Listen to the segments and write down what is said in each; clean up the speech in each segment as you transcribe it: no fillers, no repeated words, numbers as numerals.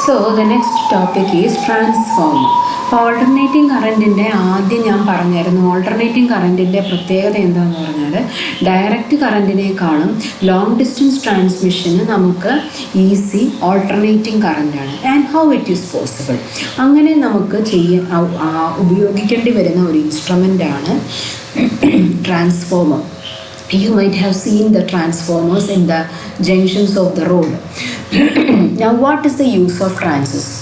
So the next topic is transformer. അപ്പോൾ alternating കറൻറ്റിൻ്റെ ആദ്യം ഞാൻ പറഞ്ഞായിരുന്നു, ഓൾട്ടർനേറ്റിംഗ് കറൻറ്റിൻ്റെ പ്രത്യേകത എന്താണെന്ന് പറഞ്ഞാൽ ഡയറക്റ്റ് കറൻറ്റിനേക്കാളും ലോങ് ഡിസ്റ്റൻസ് ട്രാൻസ്മിഷന് നമുക്ക് ഈസി ഓൾട്ടർനേറ്റിംഗ് കറൻറ്റാണ്. And how it is possible, അങ്ങനെ നമുക്ക് ഉപയോഗിക്കേണ്ടി വരുന്ന ഒരു ഇൻസ്ട്രുമെൻ്റാണ് transformer. You might have seen the transformers in the junctions of the road. Now what is the use of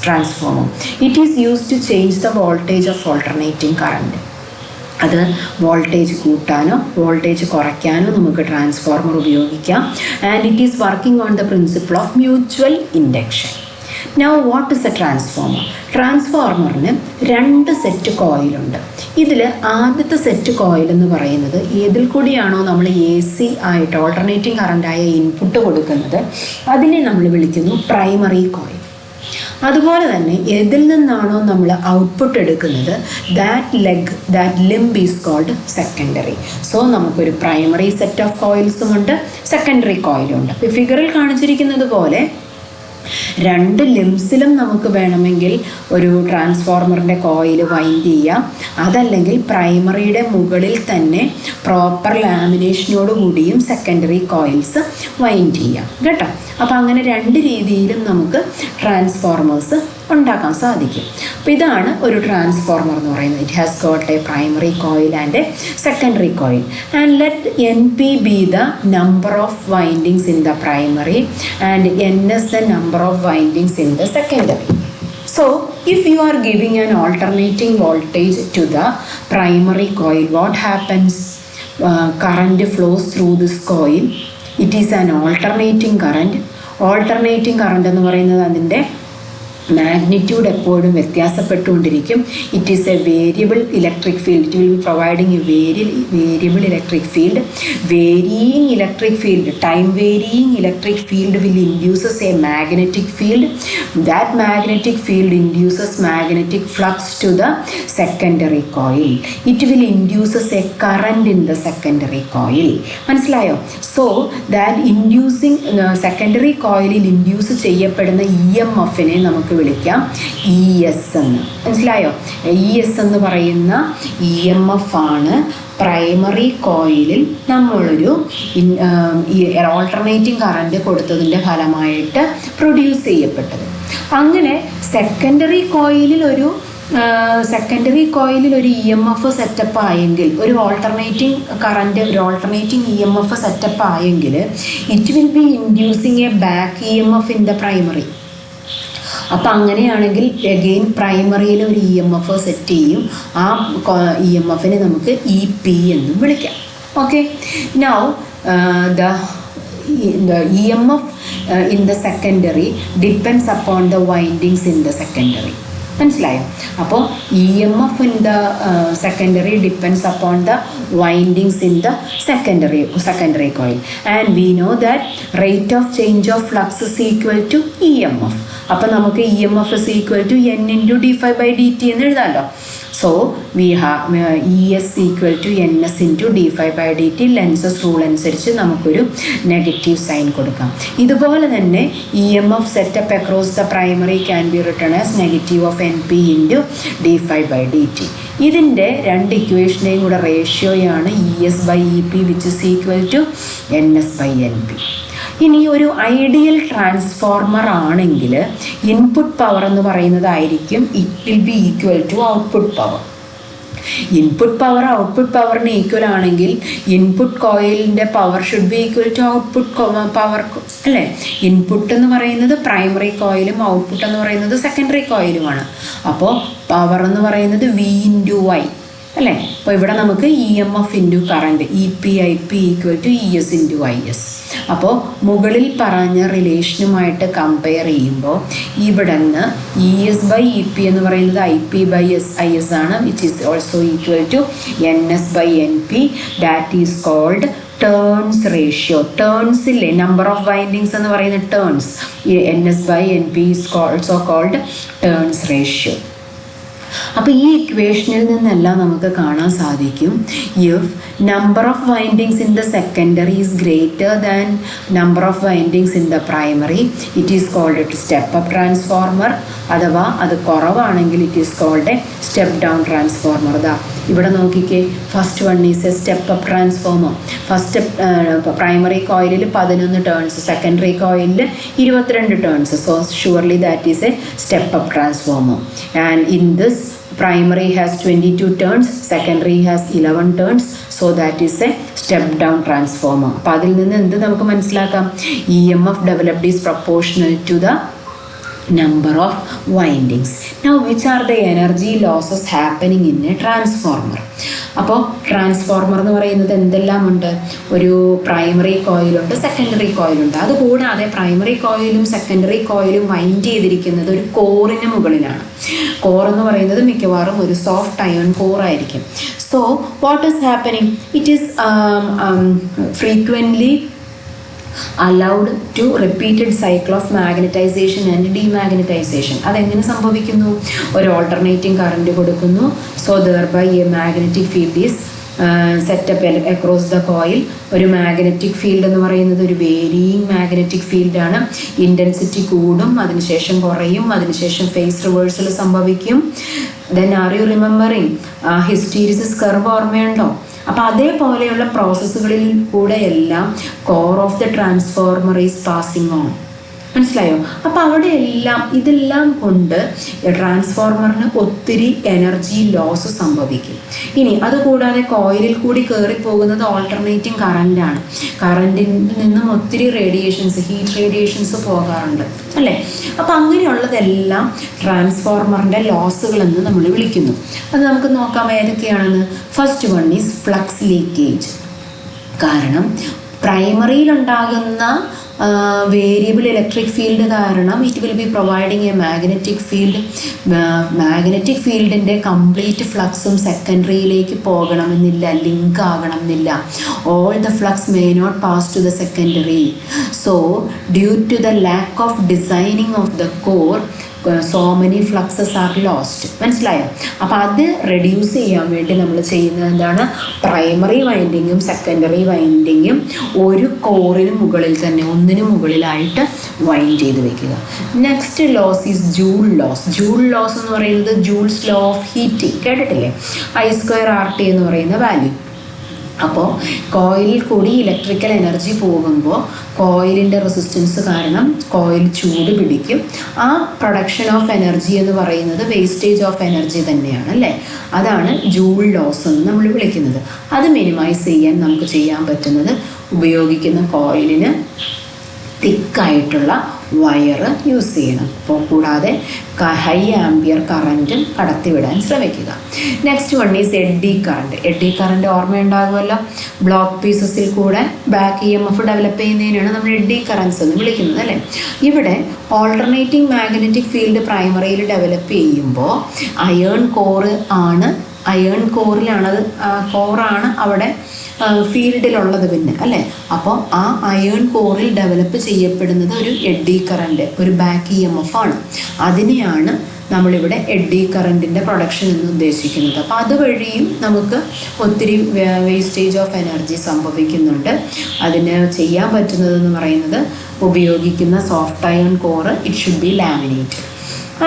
transformer? It is used to change the voltage of alternating current. അത് voltage കൂട്ടാനോ voltage കുറയ്ക്കാനോ നമുക്ക് transformer ഉപയോഗിക്കാം. And it is working on the principle of mutual induction. Now what is a transformer? ട്രാൻസ്ഫോർമറിന് 2 set കോയിലുണ്ട്. ഇതിൽ ആദ്യത്തെ set coil എന്ന് പറയുന്നത് ഏതിൽ കൂടിയാണോ നമ്മൾ AC ആയിട്ട് ഓൾട്ടർനേറ്റിംഗ് കറണ്ടായ ഇൻപുട്ട് കൊടുക്കുന്നത് അതിനെ നമ്മൾ വിളിക്കുന്നു പ്രൈമറി കോയിൽ. അതുപോലെ തന്നെ ഏതിൽ നിന്നാണോ നമ്മൾ ഔട്ട്പുട്ട് എടുക്കുന്നത് that limb is called secondary. So നമുക്കൊരു പ്രൈമറി സെറ്റ് ഓഫ് കോയിൽസും ഉണ്ട്, സെക്കൻഡറി കോയിലും ഉണ്ട്. ഇപ്പോൾ ഫിഗറിൽ കാണിച്ചിരിക്കുന്നത് പോലെ 2 ലിംസിലും നമുക്ക് വേണമെങ്കിൽ ഒരു ട്രാൻസ്ഫോർമറിൻ്റെ കോയിൽ വൈൻഡ് ചെയ്യാം. അതല്ലെങ്കിൽ പ്രൈമറിയുടെ മുകളിൽ തന്നെ പ്രോപ്പർ ലാമിനേഷനോട് കൂടിയും സെക്കൻഡറി കോയിൽസ് വൈൻഡ് ചെയ്യാം കേട്ടോ. അപ്പോൾ അങ്ങനെ 2 രീതിയിലും നമുക്ക് ട്രാൻസ്ഫോർമേഴ്സ് ഉണ്ടാക്കാൻ സാധിക്കും. അപ്പോൾ ഇതാണ് ഒരു ട്രാൻസ്ഫോർമർ എന്ന് പറയുന്നത്. It has got A primary coil and A secondary coil. And let NP be the number of windings in the primary and NS the number of windings in the secondary. So if you are giving an alternating voltage to the primary coil, what happens? Current flows through this coil. It is an alternating current. Alternating current എന്ന് പറയുന്നത് അതിൻ്റെ magnitude എപ്പോഴും വ്യത്യാസപ്പെട്ടുകൊണ്ടിരിക്കും. It is a variable electric field. It will be providing a variable electric field. Varying electric field, time varying electric field will induces a magnetic field. That magnetic field induces magnetic flux to the secondary coil. It will induces a current in the secondary coil. മനസ്സിലായോ? So that inducing secondary കോയിലിൽ induce ചെയ്യപ്പെടുന്ന EMFനെ നമുക്ക് വിളിക്കാം ES എന്ന്. മനസ്സിലായോ? ES എന്ന് പറയുന്ന EMF ആണ് പ്രൈമറി കോയിലിൽ നമ്മളൊരു ഓൾട്ടർനേറ്റിംഗ് കറൻറ്റ് കൊടുത്തതിൻ്റെ ഫലമായിട്ട് പ്രൊഡ്യൂസ് ചെയ്യപ്പെട്ടത്. അങ്ങനെ സെക്കൻഡറി കോയിലിൽ ഒരു EMF സെറ്റപ്പ് ആയെങ്കിൽ, ഒരു ഓൾട്ടർനേറ്റിംഗ് കറൻറ്റ്, ഒരു ഓൾട്ടർനേറ്റിംഗ് EMF സെറ്റപ്പ് ആയെങ്കിൽ it will B inducing A back EMF in the primary. അപ്പം അങ്ങനെയാണെങ്കിൽ അഗെയിൻ പ്രൈമറിയിൽ ഒരു EMF സെറ്റ് ചെയ്യും. ആ EMFനെ നമുക്ക് EP എന്നും വിളിക്കാം. Okay, now the EMF in the secondary depends upon the windings in the secondary. മനസ്സിലായോ? അപ്പോൾ EMF in the secondary depends upon the windings in the secondary coil, and we know that rate of change of flux is equal to EMF. അപ്പോൾ നമുക്ക് EMF is equal to N into d∅dt എന്ന് എഴുതാമല്ലോ. So we have ES equal to NS into d∅dt. Lenz's rule അനുസരിച്ച് നമുക്കൊരു negative sign കൊടുക്കാം. ഇതുപോലെ തന്നെ EMF setup across the primary can be written as negative of NP into d∅dt. ഇതിൻ്റെ 2 ഇക്വേഷനെയും കൂടെ റേഷ്യോയാണ് ES/EP which is equal to NS/NP. ഇനി ഒരു ഐഡിയൽ ട്രാൻസ്ഫോർമർ ആണെങ്കിൽ ഇൻപുട്ട് പവർ എന്ന് പറയുന്നതായിരിക്കും it will be equal to output power. Input power output പവറിന് ഈക്വൽ ആണെങ്കിൽ ഇൻപുട്ട് കോയിലിൻ്റെ power should be equal to output power അല്ലേ? ഇൻപുട്ട് എന്ന് പറയുന്നത് പ്രൈമറി കോയിലും ഔട്ട്പുട്ട് എന്ന് പറയുന്നത് സെക്കൻഡറി കോയിലുമാണ്. അപ്പോൾ പവർ എന്ന് പറയുന്നത് V into I അല്ലേ? അപ്പോൾ ഇവിടെ നമുക്ക് EMF into current EP/IP equal to ES into IS. അപ്പോൾ മുകളിൽ പറഞ്ഞ റിലേഷനുമായിട്ട് കമ്പയർ ചെയ്യുമ്പോൾ ഇവിടെ നിന്ന് ES/EP എന്ന് പറയുന്നത് IP/IS ആണ്, which is also equal to NS/NP. That is called turns ratio. ടേൺസില്ലേ, നമ്പർ ഓഫ് വൈൻഡിങ്സ് എന്ന് പറയുന്ന turns. NS/NP is also called turns ratio. അപ്പോൾ ഈ ഇക്വേഷനിൽ നിന്നെല്ലാം നമുക്ക് കാണാൻ സാധിക്കും, if number of windings in the secondary is greater than number of windings in the primary, it is called a step up transformer. അഥവാ അത് കുറവാണെങ്കിൽ it is called a step down transformer. ദാ ഇവിടെ നോക്കിക്കേ, first one is A step up transformer. First primary കോയിലിൽ 11 turns, secondary കോയിലിൽ 22 turns. So surely that is A step up transformer. And in this primary has 22 turns, secondary has 11 turns, so that is a step down transformer. അപ്പോൾ അതിൽ നിന്ന് എന്ത് നമുക്ക് മനസ്സിലാക്കാം? EMF developed is proportional to the number of windings. Now which are the energy losses happening in a transformer? അപ്പോൾ transformer എന്ന് പറയുന്നത് എന്തെല്ലാം ഉണ്ട്? ഒരു പ്രൈമറി കോയിലുണ്ട്, സെക്കൻഡറി കോയിലുണ്ട്. അതുകൂടാതെ പ്രൈമറി കോയിലും സെക്കൻഡറി കോയിലും വൈൻഡ് ചെയ്തിരിക്കുന്നത് ഒരു കോറിന് മുകളിലാണ്. കോർ എന്ന് പറയുന്നത് മിക്കവാറും ഒരു സോഫ്റ്റ് അയൺ കോർ ആയിരിക്കും. So what is happening? It is frequently allowed to repeated cycle of magnetization and demagnetization. അതെങ്ങനെ സംഭവിക്കുന്നു? ഒരു ഓൾട്ടർനേറ്റിംഗ് കറണ്ട് കൊടുക്കുന്നു. So thereby a magnetic field is set up across the coil. ഒരു magnetic field എന്ന് പറയുന്നത് ഒരു varying magnetic ഫീൽഡാണ്. Intensity കൂടും, അതിനുശേഷം കുറയും, അതിനുശേഷം ഫേസ് റിവേഴ്സൽ സംഭവിക്കും. Then are you remembering hysteresis curve ഓർമ്മയുണ്ടോ? അപ്പോൾ അതേപോലെയുള്ള പ്രോസസ്സുകളിൽ കൂടെ എല്ലാം core of the transformer is passing on. മനസ്സിലായോ? അപ്പോൾ അവിടെ എല്ലാം ഇതെല്ലാം കൊണ്ട് ട്രാൻസ്ഫോർമറിന് ഒത്തിരി എനർജി ലോസ് സംഭവിക്കും. ഇനി അതുകൂടാതെ കോയിലിൽ കൂടി കയറിപ്പോകുന്നത് ഓൾട്ടർനേറ്റിംഗ് കറണ്ടാണ്. കറണ്ടിൽ നിന്നും ഒത്തിരി റേഡിയേഷൻസ്, ഹീറ്റ് റേഡിയേഷൻസ് പോകാറുണ്ട് അല്ലേ? അപ്പോൾ അങ്ങനെയുള്ളതെല്ലാം ട്രാൻസ്ഫോർമറിൻ്റെ ലോസുകളെന്ന് നമ്മൾ വിളിക്കുന്നു. അത് നമുക്ക് നോക്കാം ഏതൊക്കെയാണെന്ന്. First one is flux leakage. കാരണം പ്രൈമറിയിലുണ്ടാകുന്ന വേരിയബിൾ ഇലക്ട്രിക് ഫീൽഡ് കാരണം it will be providing a magnetic field. Magnetic ഫീൽഡിൻ്റെ കംപ്ലീറ്റ് ഫ്ലക്സും സെക്കൻഡറിയിലേക്ക് പോകണമെന്നില്ല, ലിങ്ക് ആകണമെന്നില്ല. All the flux may not pass to the secondary. So due to the lack of designing of the core so many fluxes are lost. മനസ്സിലായോ? അപ്പോൾ അത് reduce ചെയ്യാൻ വേണ്ടി നമ്മൾ ചെയ്യുന്നത് എന്താണ്? പ്രൈമറി വൈൻഡിങ്ങും സെക്കൻഡറി വൈൻഡിങ്ങും ഒരു കോറിന് മുകളിൽ തന്നെ, ഒന്നിനു മുകളിലായിട്ട് വൈൻഡ് ചെയ്ത് വെക്കുക. Next loss is joule loss. Joule loss എന്ന് പറയുന്നത് ജൂൾസ് ലോ ഓഫ് ഹീറ്റിംഗ് കേട്ടിട്ടില്ലേ? I²RT എന്ന് പറയുന്ന വാല്യൂ. അപ്പോൾ കോയിലിൽ കൂടി ഇലക്ട്രിക്കൽ എനർജി പോകുമ്പോൾ കോയിലിൻ്റെ റെസിസ്റ്റൻസ് കാരണം കോയിൽ ചൂട് പിടിക്കും. ആ പ്രൊഡക്ഷൻ ഓഫ് എനർജി എന്ന് പറയുന്നത് വേസ്റ്റേജ് ഓഫ് എനർജി തന്നെയാണ് അല്ലേ? അതാണ് ജൂൾ ലോസ് എന്ന് നമ്മൾ വിളിക്കുന്നത്. അത് മിനിമൈസ് ചെയ്യാൻ നമുക്ക് ചെയ്യാൻ പറ്റുന്നത് ഉപയോഗിക്കുന്ന കോയിലിന് തിക്കായിട്ടുള്ള വയർ യൂസ് ചെയ്യണം. അപ്പോൾ കൂടാതെ ഹൈ ആംപിയർ കറൻറ്റും കടത്തിവിടാൻ ശ്രമിക്കുക. Next one is eddy current. Eddy current ഓർമ്മയുണ്ടാകുമല്ലോ. ബ്ലോക്ക് പീസസിൽ കൂടെ ബാക്ക് EMF ഡെവലപ്പ് ചെയ്യുന്നതിനാണ് നമ്മൾ എഡ്ഡി കറൻസ് എന്ന് വിളിക്കുന്നത് അല്ലേ? ഇവിടെ ഓൾട്ടർനേറ്റിംഗ് മാഗ്നറ്റിക് ഫീൽഡ് പ്രൈമറിയിൽ ഡെവലപ്പ് ചെയ്യുമ്പോൾ അയേൺ കോറിലാണത്, കോറാണ് അവിടെ ഫീൽഡിലുള്ളത് പിന്നെ അല്ലേ? അപ്പോൾ ആ അയേൺ കോറിൽ ഡെവലപ്പ് ചെയ്യപ്പെടുന്നത് ഒരു എഡ്ഡി കറണ്ട്, ഒരു ബാക്ക് EMF ആണ്. അതിനെയാണ് നമ്മളിവിടെ എഡ്ഡി കറണ്ടിൻ്റെ പ്രൊഡക്ഷൻ എന്ന് ഉദ്ദേശിക്കുന്നത്. അപ്പോൾ അതുവഴിയും നമുക്ക് ഒത്തിരി വേസ്റ്റേജ് ഓഫ് എനർജി സംഭവിക്കുന്നുണ്ട്. അതിന് ചെയ്യാൻ പറ്റുന്നതെന്ന് പറയുന്നത് ഉപയോഗിക്കുന്ന soft iron core it should be laminated.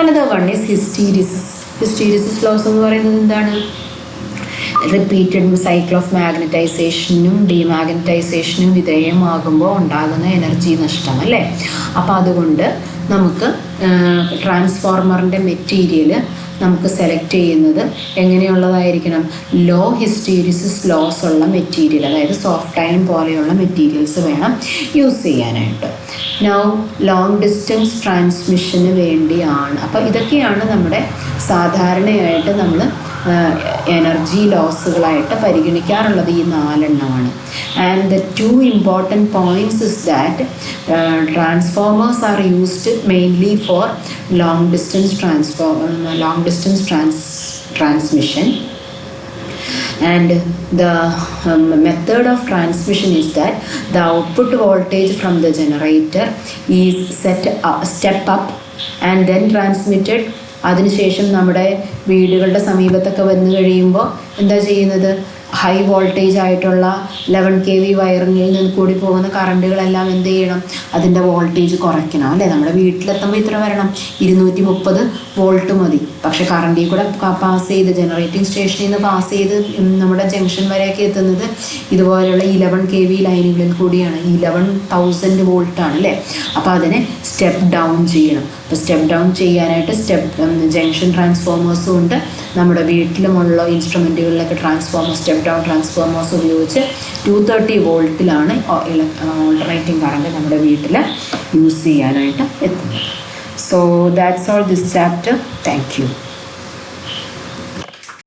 Another one is hysteresis. Hysteresis loss എന്ന് പറയുന്നത് എന്താണ്? റിപ്പീറ്റഡ് സൈക്കിൾ ഓഫ് മാഗ്നറ്റൈസേഷനും ഡീമാഗ്നറ്റൈസേഷനും വിധേയമാകുമ്പോൾ ഉണ്ടാകുന്ന എനർജി നഷ്ടം അല്ലേ? അപ്പോൾ അതുകൊണ്ട് നമുക്ക് ട്രാൻസ്ഫോർമറിൻ്റെ മെറ്റീരിയൽ നമുക്ക് സെലക്ട് ചെയ്യുന്നത് എങ്ങനെയുള്ളതായിരിക്കണം? ലോ ഹിസ്റ്റീരിസിസ് ലോസ് ഉള്ള മെറ്റീരിയൽ, അതായത് സോഫ്റ്റ് അയൺ പോലെയുള്ള മെറ്റീരിയൽസ് വേണം യൂസ് ചെയ്യാനായിട്ട്. നൗ ലോങ് ഡിസ്റ്റൻസ് ട്രാൻസ്മിഷന് വേണ്ടിയാണ്. അപ്പോൾ ഇതൊക്കെയാണ് നമ്മുടെ സാധാരണയായിട്ട് നമ്മൾ എനർജി ലോസുകളായിട്ട് പരിഗണിക്കാറുള്ളത്. ഈ 4 എണ്ണമാണ്. And the 2 important points is that transformers are used mainly for long distance transmission. And the method of transmission is that the output voltage from the generator is step up and then transmitted അതിനുശേഷം നമ്മുടെ വീടുകളുടെ സമീപത്തൊക്കെ വന്നു കഴിയുമ്പോൾ എന്താ ചെയ്യുന്നത്, high voltage ആയിട്ടുള്ള 11 kV വയറിങ്ങിൽ നിന്ന് കൂടി പോകുന്ന കറണ്ടുകളെല്ലാം എന്ത് ചെയ്യണം, അതിൻ്റെ വോൾട്ടേജ് കുറയ്ക്കണം അല്ലേ. നമ്മുടെ വീട്ടിലെത്തുമ്പോൾ ഇത്ര വരണം, 230 വോൾട്ട് മതി. പക്ഷേ കറണ്ടിൽ കൂടെ പാസ് ചെയ്ത് ജനറേറ്റിംഗ് സ്റ്റേഷനിൽ നിന്ന് പാസ് ചെയ്ത് നമ്മുടെ ജംഗ്ഷൻ വരെയൊക്കെ എത്തുന്നത് ഇതുപോലെയുള്ള 11 kV ലൈനുകളിൽ കൂടിയാണ്. 11,000 വോൾട്ടാണ് അല്ലേ. അപ്പോൾ അതിനെ സ്റ്റെപ്പ് ഡൗൺ ചെയ്യണം. അപ്പോൾ സ്റ്റെപ്പ് ഡൗൺ ചെയ്യാനായിട്ട് ജംഗ്ഷൻ ട്രാൻസ്ഫോമേഴ്സും ഉണ്ട്. നമ്മുടെ വീട്ടിലുമുള്ള ഇൻസ്ട്രുമെൻറ്റുകളിലൊക്കെ സ്റ്റെപ്പ് ഡൗൺ ട്രാൻസ്ഫോമേഴ്സ് ഉപയോഗിച്ച് 230 വോൾട്ടിലാണ് ഓൾട്ടർനേറ്റിംഗ് കറണ്ട് നമ്മുടെ വീട്ടിൽ യൂസ് ചെയ്യാനായിട്ട് എത്തുന്നത്. So that's all this chapter. Thank you.